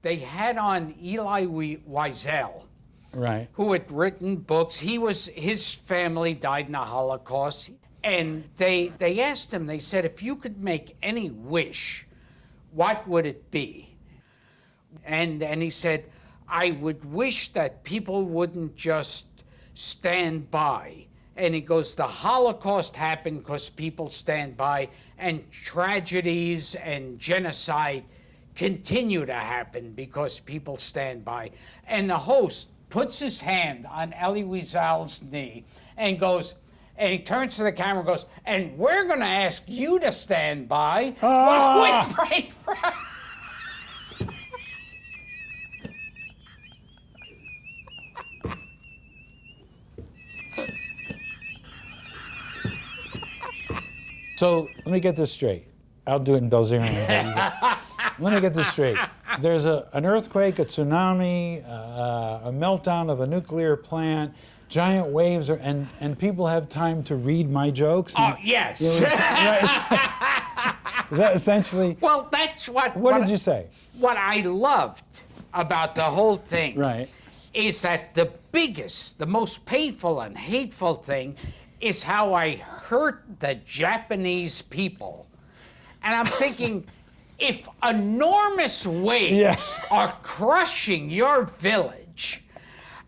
they had on Elie Wiesel, Right. who had written books. His family died in the Holocaust. And they asked him, they said, if you could make any wish, what would it be? And he said, I would wish that people wouldn't just stand by. And he goes, the Holocaust happened because people stand by, and tragedies and genocide continue to happen because people stand by. And the host puts his hand on Elie Wiesel's knee and goes, and he turns to the camera and goes, and we're going to ask you to stand by. While we pray for... So let me get this straight. I'll do it in Belzerian. Let me get this straight. There's an earthquake, a tsunami, a meltdown of a nuclear plant, giant waves, and people have time to read my jokes. Oh, yes. Is that essentially? Well, that's what... What did you say? What I loved about the whole thing Right. is that the biggest, the most painful and hateful thing is how I hurt the Japanese people. And I'm thinking, if enormous waves are crushing your village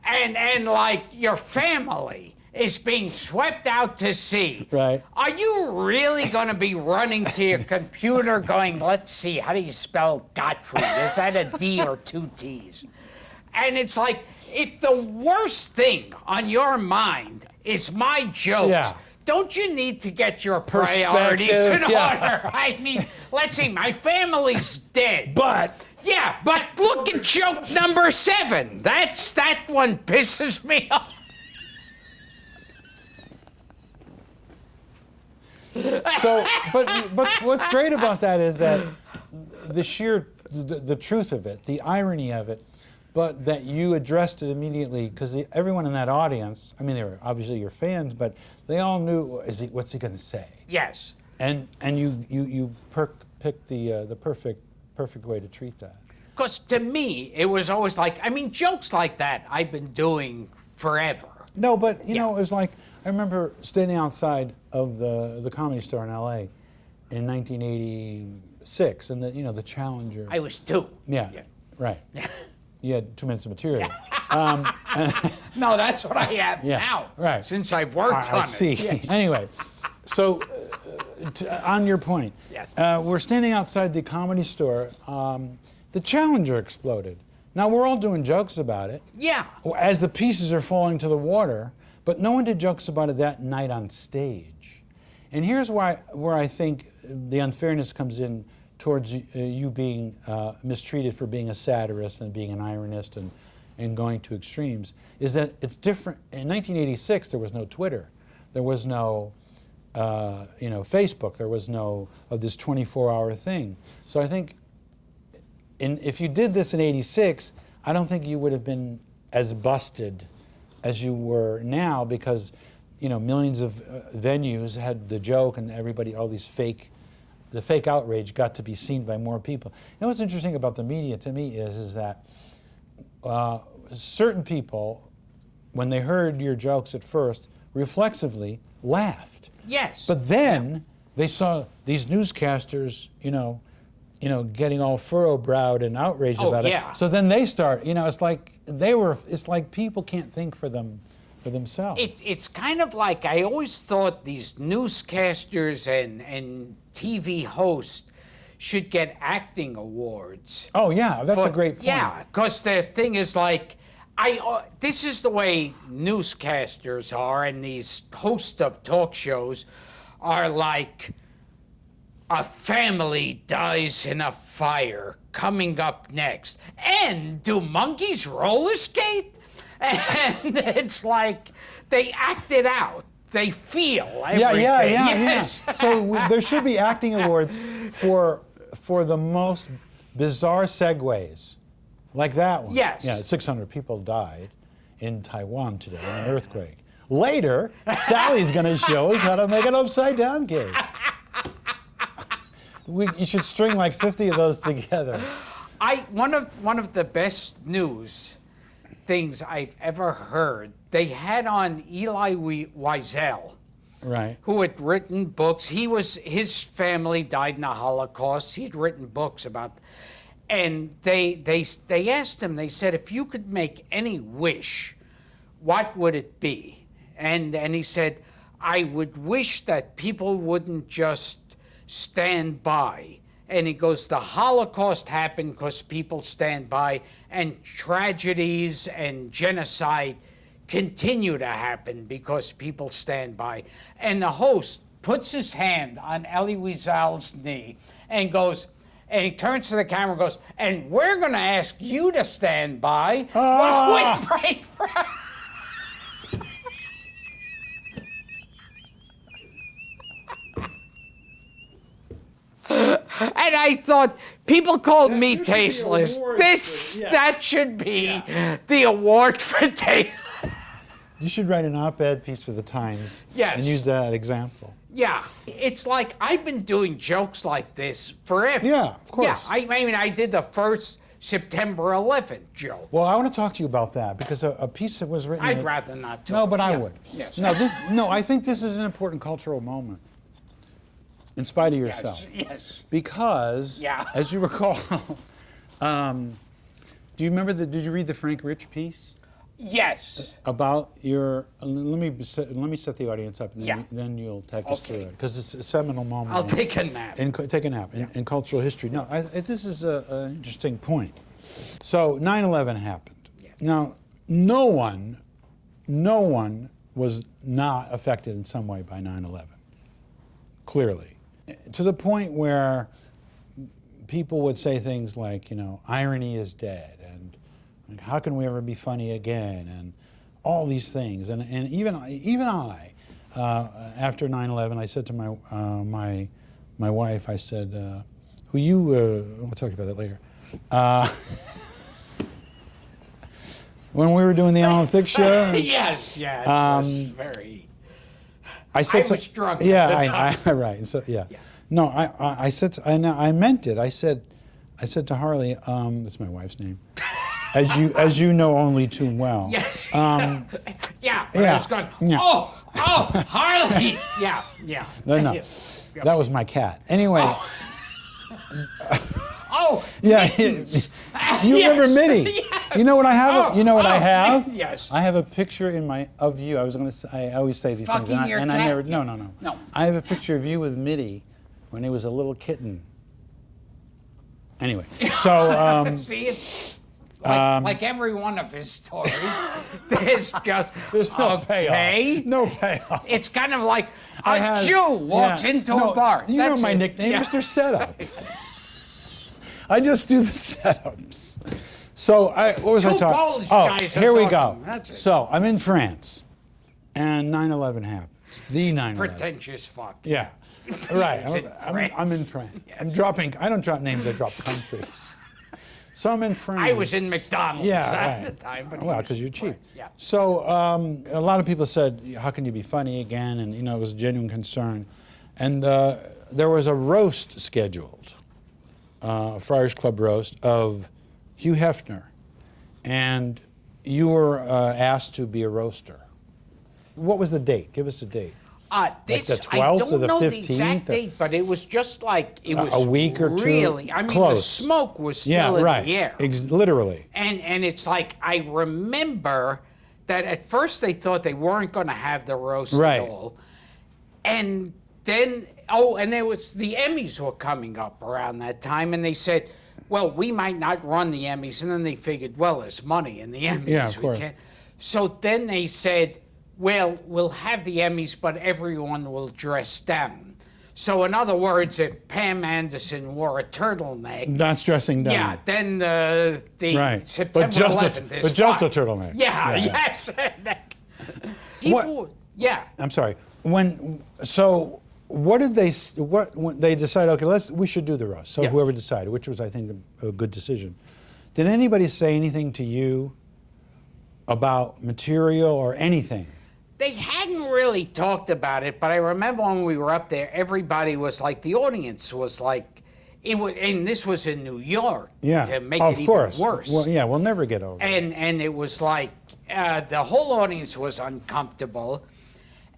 and like your family is being swept out to sea, right. Are you really going to be running to your computer going, let's see, how do you spell Gottfried? Is that a D or two T's? And it's like, if the worst thing on your mind is my jokes, don't you need to get your priorities in order? I mean, let's see, my family's dead. But look at joke number 7. That one pisses me off. So, but what's great about that is that the truth of it, the irony of it, but that you addressed it immediately, because everyone in that audience, I mean, they were obviously your fans, but they all knew, what's he going to say? Yes. And you picked the perfect way to treat that. Because to me, it was always like, I mean, jokes like that I've been doing forever. No, but you know, it was like, I remember standing outside of the Comedy Store in L.A. in 1986, and the Challenger. I was 2. Yeah. Right. Yeah. You had 2 minutes of material. No, that's what I have now. Right. Since I've worked on I see. it. Yeah. Anyway, so on your point, yes. We're standing outside the Comedy Store. The Challenger exploded. Now, we're all doing jokes about it. Yeah. As the pieces are falling to the water, but no one did jokes about it that night on stage. And here's where I think the unfairness comes in towards you being mistreated for being a satirist and being an ironist and going to extremes, is that it's different. In 1986, there was no Twitter. There was no Facebook. There was no of this 24-hour thing. So I think if you did this in 86, I don't think you would have been as busted as you were now, because millions of venues had the joke, and everybody, all these the fake outrage got to be seen by more people. What's interesting about the media to me is that certain people, when they heard your jokes at first, reflexively laughed. Yes. But then they saw these newscasters, getting all furrow-browed and outraged about it. So then they start, it's like people can't think for themselves. It's kind of like, I always thought these newscasters and TV hosts should get acting awards. Oh yeah, that's a great point. Yeah, because the thing is like, this is the way newscasters are, and these hosts of talk shows are like, a family dies in a fire, coming up next. And do monkeys roller skate? And it's like, they act it out. They feel everything. Yeah. So there should be acting awards for the most bizarre segues, like that one. Yes. Yeah, 600 people died in Taiwan today in an earthquake. Later, Sally's going to show us how to make an upside-down cake. You should string like 50 of those together. One of the best news things I've ever heard, they had on Elie Wiesel, Right. who had written books. His family died in the Holocaust. He'd written books about, and they asked him. They said, if you could make any wish, what would it be? And he said, I would wish that people wouldn't just stand by. And he goes, the Holocaust happened because people stand by, and tragedies and genocide continue to happen because people stand by. And the host puts his hand on Elie Wiesel's knee and goes, and he turns to the camera and goes, and we're going to ask you to stand by. And I thought, people called me tasteless. That should be the award for taste. You should write an op-ed piece for the Times. Yes. And use that example. Yeah, it's like I've been doing jokes like this forever. Yeah, of course. Yeah, I mean, I did the first September 11th joke. Well, I want to talk to you about that because a piece that was written. I'd rather not talk. No, but I would. Yes. No, I think this is an important cultural moment. In spite of yourself. Yes. Because, as you recall, do you remember did you read the Frank Rich piece? Yes. About your, let me set the audience up, and then you'll take us through it, because it's a seminal moment. I'll take a nap. Take a nap in cultural history. No, this is an interesting point. So 9/11 happened. Yeah. Now, no one was not affected in some way by 9/11. Clearly. To the point where people would say things like, irony is dead, and how can we ever be funny again, and all these things. And even I, after 9/11, I said to my wife, I said, we'll talk about that later. When we were doing the Alan Thicke show. Yes, it was very. I was drunk. Yeah, right. So no, I said, I meant it. I said to Harley, that's my wife's name, as you know only too well. Yes. I was going. Oh, Harley. Yeah. No, that was my cat. Anyway. Yeah. You remember Mitty? Yes. You know what I have? I have? Yes. I have a picture of you. I was going to say. I always say these things, your cat? I never. No. I have a picture of you with Mitty when he was a little kitten. Anyway, so see, it's like every one of his stories, there's no payoff. No payoff. It's kind of like a Jew walks into a bar. You know my nickname, Mr. Setup. I just do the setups. So what was I talking? Polish guys here we go. That's it. So I'm in France, and 9/11 happens. The 9/11. Pretentious fuck. Yeah, right. I'm in France. Yes. I don't drop names. I drop countries. So I'm in France. I was in McDonald's at the time. But because you're cheap. Yeah. So a lot of people said, how can you be funny again? And it was a genuine concern. And there was a roast scheduled. Friars Club roast of Hugh Hefner, and you were asked to be a roaster. What was the date? Give us a date. This, like the 12th or the 15th? I don't know the exact date, but it was just like, it was a week or two. Really, I mean, close. The smoke was still in the air. Literally. And it's like, I remember that at first they thought they weren't going to have the roast at all. And then, and there was, the Emmys were coming up around that time, and they said, well, we might not run the Emmys. And then they figured, well, there's money in the Emmys. Yeah, of course. So then they said, well, we'll have the Emmys, but everyone will dress down. So in other words, if Pam Anderson wore a turtleneck... That's dressing down. Yeah, then the September 11th is But just a turtleneck. Yes. I'm sorry. When they decided, okay, we should do the roast. So whoever decided, which was, I think, a good decision. Did anybody say anything to you about material or anything? They hadn't really talked about it, but I remember when we were up there, everybody was like, the audience was like, and this was in New York. Yeah. To make Oh, it of even course. worse. Well, yeah, we'll never get over it. And it was like the whole audience was uncomfortable,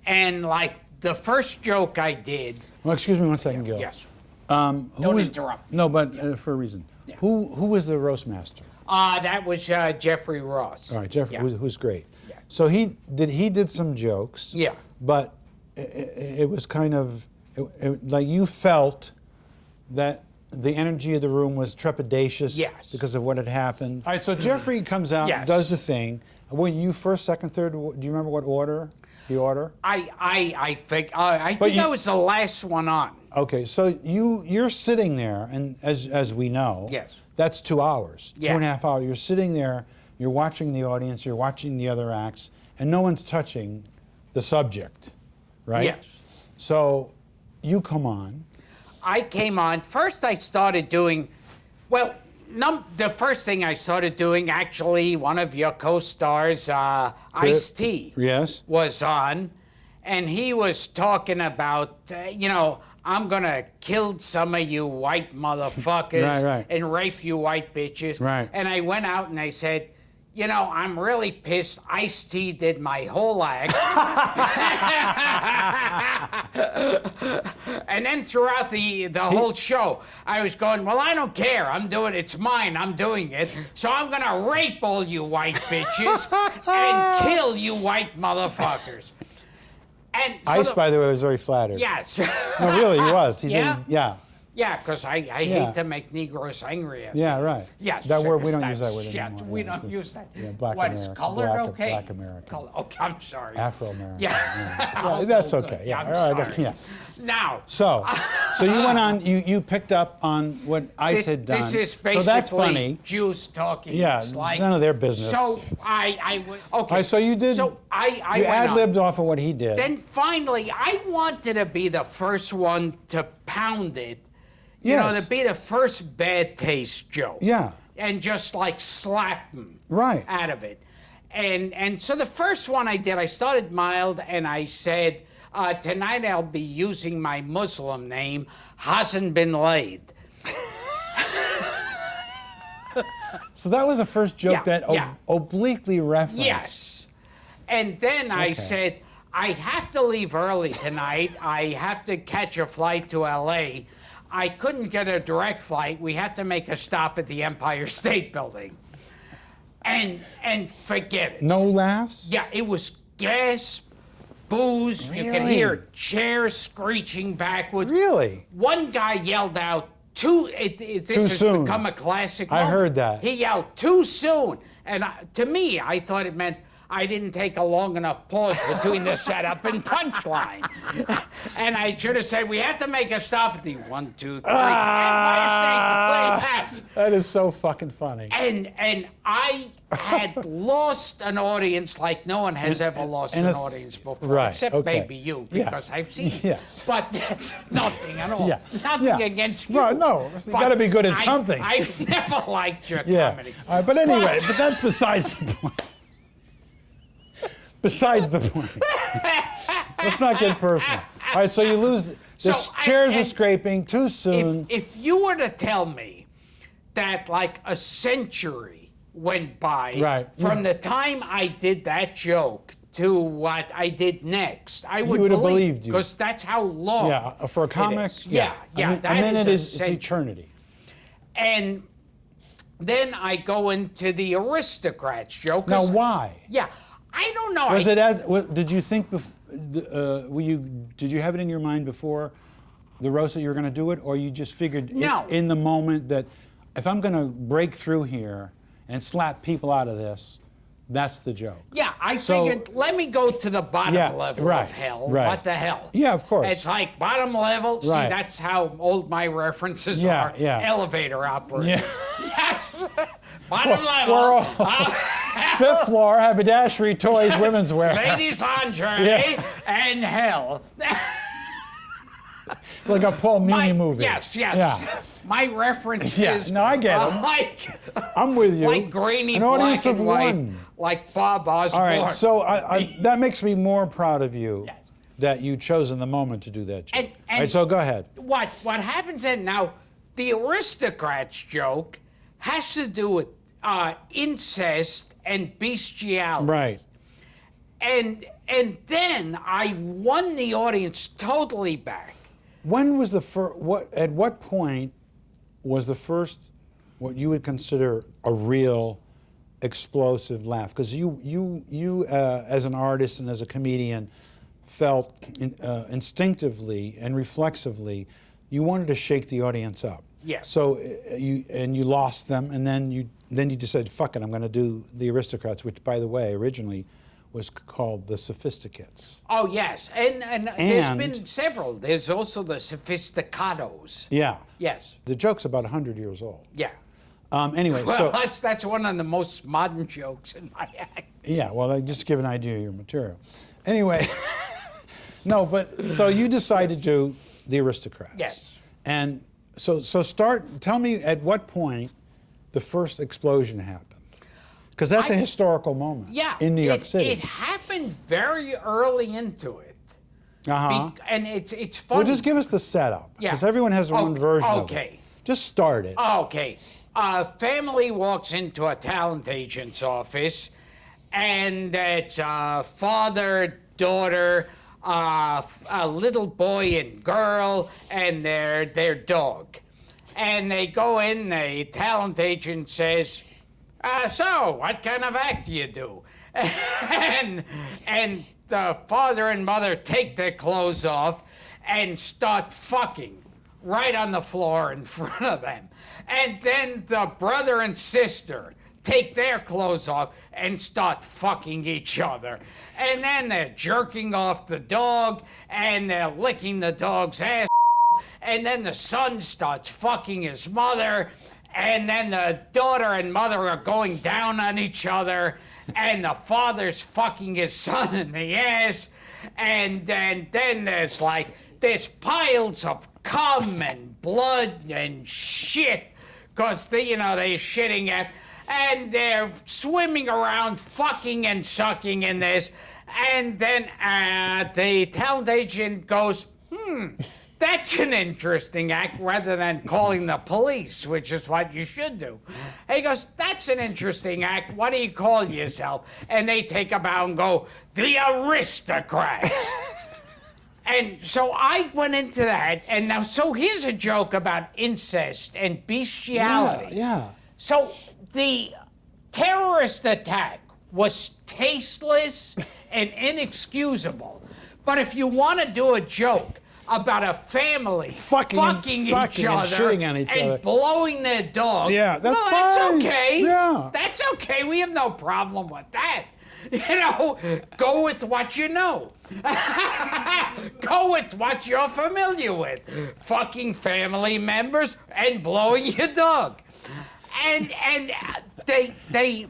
and like the first joke I did. Well, excuse me one second, Gil. Yes. Who Don't was- interrupt. No, but for a reason. Yeah. Who was the roast master? That was Jeffrey Ross. All right, Jeffrey, Yeah. who's great. Yeah. So he did some jokes. Yeah. But it was kind of like you felt that the energy of the room was trepidatious Yes. because of what had happened. All right, so Jeffrey comes out, Yes. does the thing. Were you first, second, third? Do you remember what order? The order? I think I was the last one on. Okay, so you're sitting there, and as we know, Yes. that's 2 hours, Yeah. 2.5 hours. You're sitting there, you're watching the audience, you're watching the other acts, and no one's touching the subject, right? Yes. So you come on. I came on. First, I started doing, well, the first thing I started doing, actually, one of your co-stars, Ice-T, Yes. was on, and he was talking about, I'm going to kill some of you white motherfuckers Right. and rape you white bitches. Right. And I went out and I said, I'm really pissed. Ice-T did my whole act. And then throughout the whole show, I was going, well, I don't care. I'm doing it. It's mine. I'm doing it. So I'm going to rape all you white bitches and kill you white motherfuckers. And so Ice, by the way, was very flattered. Yes. No, really, he was. He Yeah? said, yeah. Yeah, because I hate to make Negroes angry at me. Yeah, right. Yes. That word, we because don't use that that's- word anymore. Yes, we yeah, don't because- use that. Yeah, black What is American. colored okay? Black American. Okay, I'm sorry. Afro-American. Yeah. Yeah, that's Oh, okay. good. Yeah, I'm all right. sorry. Yeah. Now, So you went on. You picked up on what Ice had done. this is basically so that's funny. Jews talking. Yeah, It's like, none of their business. So I okay. All right, so you did. So I you went on. ad-libbed off of what he did. Then finally, I wanted to be the first one to pound it. Yes. To be the first bad taste joke. Yeah. And just like slap them Right. out of it. And so the first one I did, I started mild and I said, tonight I'll be using my Muslim name, Hassan bin Laden. So that was the first joke Yeah, that yeah. obliquely referenced. Yes. And then I said, I have to leave early tonight. I have to catch a flight to LA. I couldn't get a direct flight. We had to make a stop at the Empire State Building. And forget it. No laughs? Yeah, it was gas, booze. You could Really? hear chairs screeching backwards. Really? One guy yelled out, this Too has soon. become a classic I moment. heard that. He yelled, too soon. And to me, I thought it meant I didn't take a long enough pause between the setup and punchline. And I should have said, we had to make a stop at the 1, 2, 3. Empire State Building. That is so fucking funny. And I had lost an audience like no one has ever lost and an it's- audience before, right, except okay. maybe you, Yeah. because I've seen it. Yeah. But that's nothing at all. Yeah. Nothing Yeah. against you. Well, no, you But gotta be good at I- something. I've never liked your Yeah. comedy. All right, but anyway, but that's besides the point. Besides the point. Let's not get personal. All right, so you lose. The So chairs are and scraping too soon. If you were to tell me that like a century went by Right. from the time I did that joke to what I did next, I would would have believe believed you. because that's how long. Yeah, for a it comic. is. Yeah, I mean, that a minute is is century. eternity. And then I go into the aristocrats joke. Now, 'cause- why? Yeah, I don't know. Was it as? Did you think? Did you have it in your mind before the roast that you were going to do it, or you just figured No. in the moment that if I'm going to break through here and slap people out of this, that's the joke? Yeah, I So- figured, let me go to the bottom Yeah, level right, of hell. right. What the hell? Yeah, of course. It's like bottom level. See, Right. that's how old my references Yeah, are. yeah. Elevator operator. Yeah. Yes. Bottom level. We're all fifth floor, haberdashery, toys, women's wear. Ladies lingerie Yeah. and hell. Like a Paul Muni movie. Yes, yes. Yeah. My references Yeah, no, I get are it. like, I'm with you. like grainy An black audience and of white, one. like Bob Osborne. All right, so that makes me more proud of you Yes. that you chose in the moment to do that joke. And- All right, so go ahead. What happens then now? The aristocrats joke has to do with incest and bestiality. Right. And then I won the audience totally back. When was the first? At what point was the first what you would consider a real explosive laugh? Because you as an artist and as a comedian felt instinctively and reflexively you wanted to shake the audience up. Yes. So you lost them, and then you decided, fuck it, I'm going to do the Aristocrats, which, by the way, originally was called the Sophisticates. Oh yes, and there's been several. There's also the Sophisticados. Yeah. Yes. The joke's about 100 years old. Yeah. Anyway, Well, so that's one of the most modern jokes in my act. yeah. Well, I just give an idea of your material. Anyway, no, but so you decided to do the Aristocrats. Yes. And so tell me at what point the first explosion happened. Because that's a historical moment in New York City. It happened very early into it. Uh-huh. And it's funny. Well, just give us the setup. Yeah. Because everyone has their own version of it. Okay. Just start it. Okay. A family walks into a talent agent's office, and it's father, daughter, a little boy and girl, and their dog. And they go in, the talent agent says, so, what kind of act do you do? and the father and mother take their clothes off and start fucking right on the floor in front of them. And then the brother and sister take their clothes off and start fucking each other. And then they're jerking off the dog, and they're licking the dog's ass. And then the son starts fucking his mother, and then the daughter and mother are going down on each other, and the father's fucking his son in the ass, and then there's piles of cum and blood and shit, because they're shitting at, and they're swimming around fucking and sucking in this, and then the talent agent goes, that's an interesting act, rather than calling the police, which is what you should do. And he goes, that's an interesting act. What do you call yourself? And they take a bow and go, the Aristocrats. And so I went into that, and now, so here's a joke about incest and bestiality. Yeah. So the terrorist attack was tasteless and inexcusable. But if you want to do a joke about a family fucking each other and shitting on each other and blowing their dog. Yeah, that's fine. That's okay. Yeah. That's okay. We have no problem with that. Go with what you know. Go with what you're familiar with. Fucking family members and blowing your dog. And they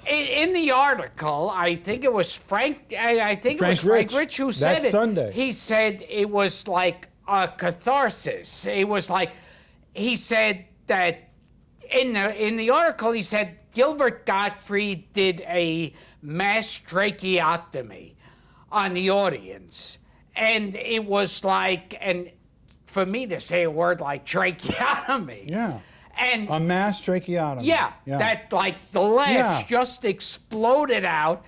in the article, I think it was Frank Rich who said That's it. Sunday. He said it was like a catharsis. It was like, he said that in the article, he said Gilbert Gottfried did a mass tracheotomy on the audience. And it was like, and for me to say a word like tracheotomy. Yeah. And a mass tracheotomy. Yeah, that like the laughs just exploded out,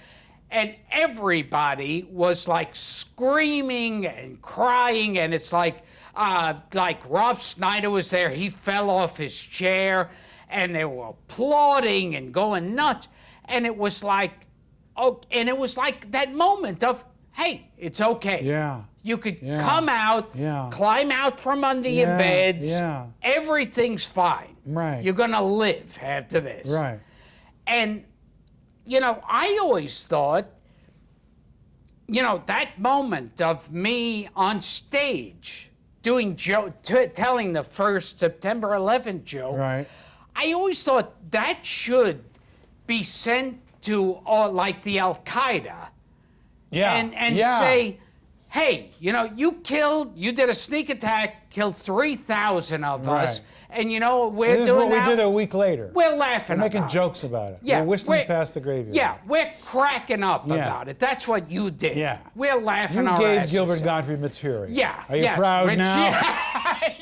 and everybody was like screaming and crying, and it's like Rob Schneider was there. He fell off his chair, and they were applauding and going nuts, and it was like, that moment of, hey, it's okay. Yeah. You could come out, climb out from under your beds. Yeah. Everything's fine. Right. You're going to live after this. Right. And, I always thought, that moment of me on stage doing telling the first September 11th joke, right. I always thought that should be sent to like the Al-Qaeda. Yeah. And say, hey, you did a sneak attack, killed 3,000 of us, and we're this doing is what we did a week later. We're laughing We're making about jokes about it. Yeah, we're whistling past the graveyard. Yeah, we're cracking up about it. That's what you did. Yeah. We're laughing our You gave asses Gilbert off. Gottfried material. Yeah. Are you proud now? Yeah.